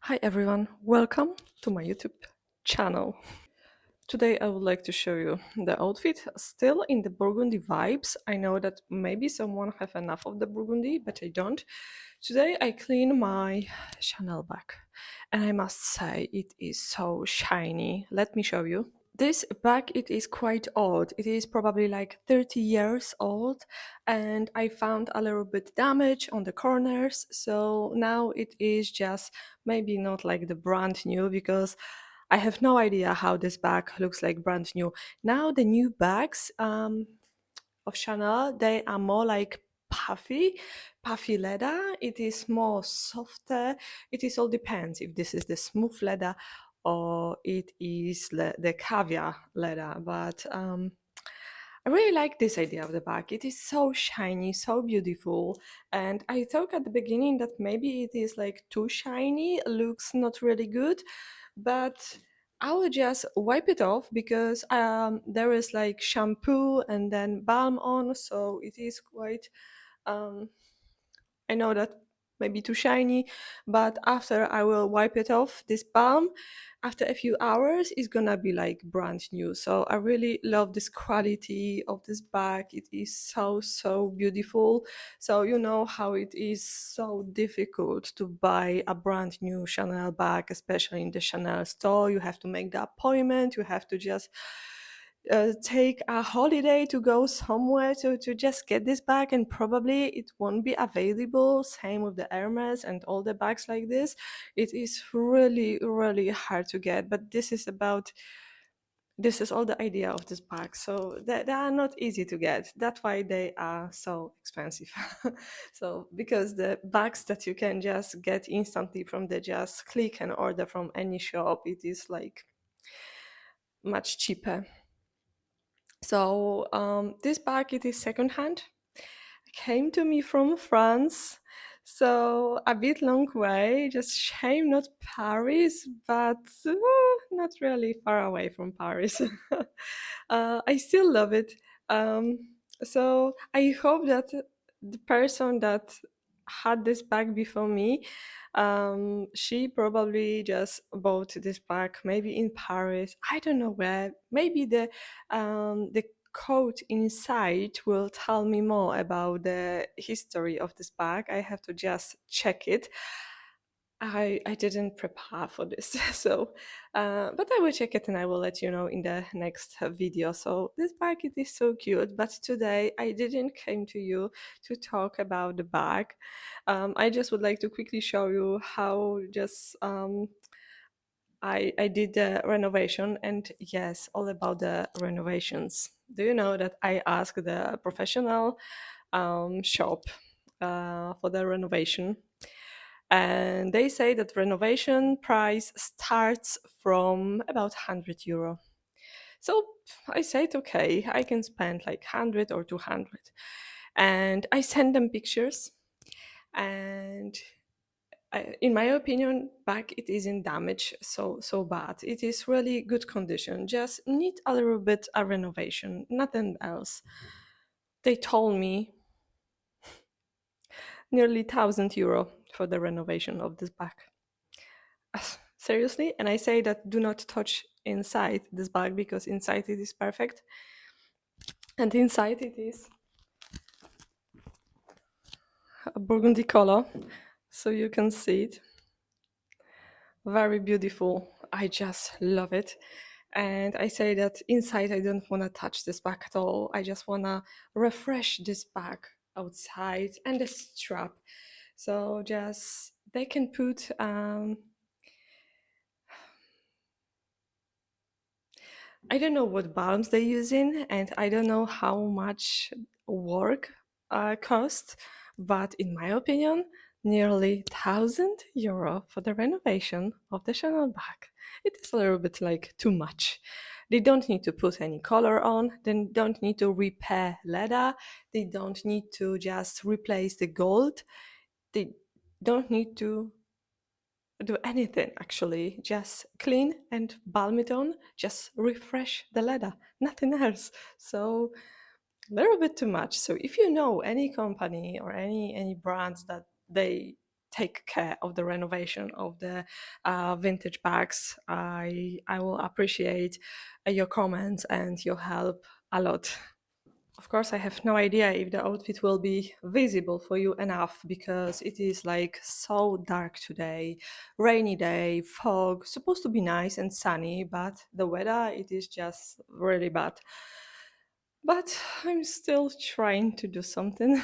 Hi everyone, welcome to my YouTube channel. Today I would like to show you the outfit still in the burgundy vibes. I know that maybe someone have enough of the burgundy, but I don't. Today I clean my Chanel bag and I must say it is so shiny. Let me show you. This bag, it is quite old. It is probably like 30 years old and I found a little bit damage on the corners. So now it is just maybe not like the brand new because I have no idea how this bag looks like brand new. Now the new bags of Chanel, they are more like puffy leather. It is more softer. It is all depends if this is the smooth leather or it is the caviar leather. But I really like this idea of the bag. It is so shiny, so beautiful. And I thought at the beginning that maybe it is like too shiny, looks not really good, but I will just wipe it off because there is like shampoo and then balm on, so it is quite um, I know that maybe too shiny, but after I will wipe it off, this balm, after a few hours, it's gonna be like brand new. So I really love this quality of this bag. It is so beautiful. So you know how it is so difficult to buy a brand new Chanel bag, especially in the Chanel store. You have to make the appointment. You have to just take a holiday to go somewhere to just get this bag, and probably it won't be available. Same with the Hermes and all the bags like this. It is really hard to get, but this is all the idea of this bag. So they are not easy to get. That's why they are so expensive. So because the bags that you can just get instantly from the just click and order from any shop, it is like much cheaper. So this bag, it is secondhand. Came to me from France, so a bit long way. Just shame not Paris, but not really far away from Paris. I still love it. Um, so I hope that the person that had this bag before me, she probably just bought this bag maybe in Paris. I don't know where. Maybe the code inside will tell me more about the history of this bag. I have to just check it. I didn't prepare for this, so but I will check it and I will let you know in the next video. So this bag, it is so cute, but today I didn't came to you to talk about the bag. I just would like to quickly show you how just I did the renovation, and yes, all about the renovations. Do you know that I asked the professional shop for the renovation, and they say that renovation price starts from about 100 euro. So I said, okay, I can spend like 100 or 200, and I send them pictures, and in my opinion, back it isn't damaged so bad. It is really good condition. Just need a little bit of renovation, nothing else. They told me nearly 1,000 euro for the renovation of this bag. Seriously, and I say that do not touch inside this bag because inside it is perfect, and inside it is a burgundy color, so you can see it. Very beautiful. I just love it. And I say that inside I don't want to touch this bag at all. I just want to refresh this bag outside and the strap. So just they can put I don't know what balms they're using, and I don't know how much work cost, but in my opinion, nearly 1,000 euro for the renovation of the Chanel bag. It is a little bit like too much. They don't need to put any color on, they don't need to repair leather, they don't need to just replace the gold, they don't need to do anything actually, just clean and balm it on, just refresh the leather, nothing else. So a little bit too much. So if you know any company or any brands that they take care of the renovation of the vintage bags. I will appreciate your comments and your help a lot. Of course, I have no idea if the outfit will be visible for you enough because it is like so dark today. Rainy day, fog, supposed to be nice and sunny, but the weather it is just really bad. But I'm still trying to do something.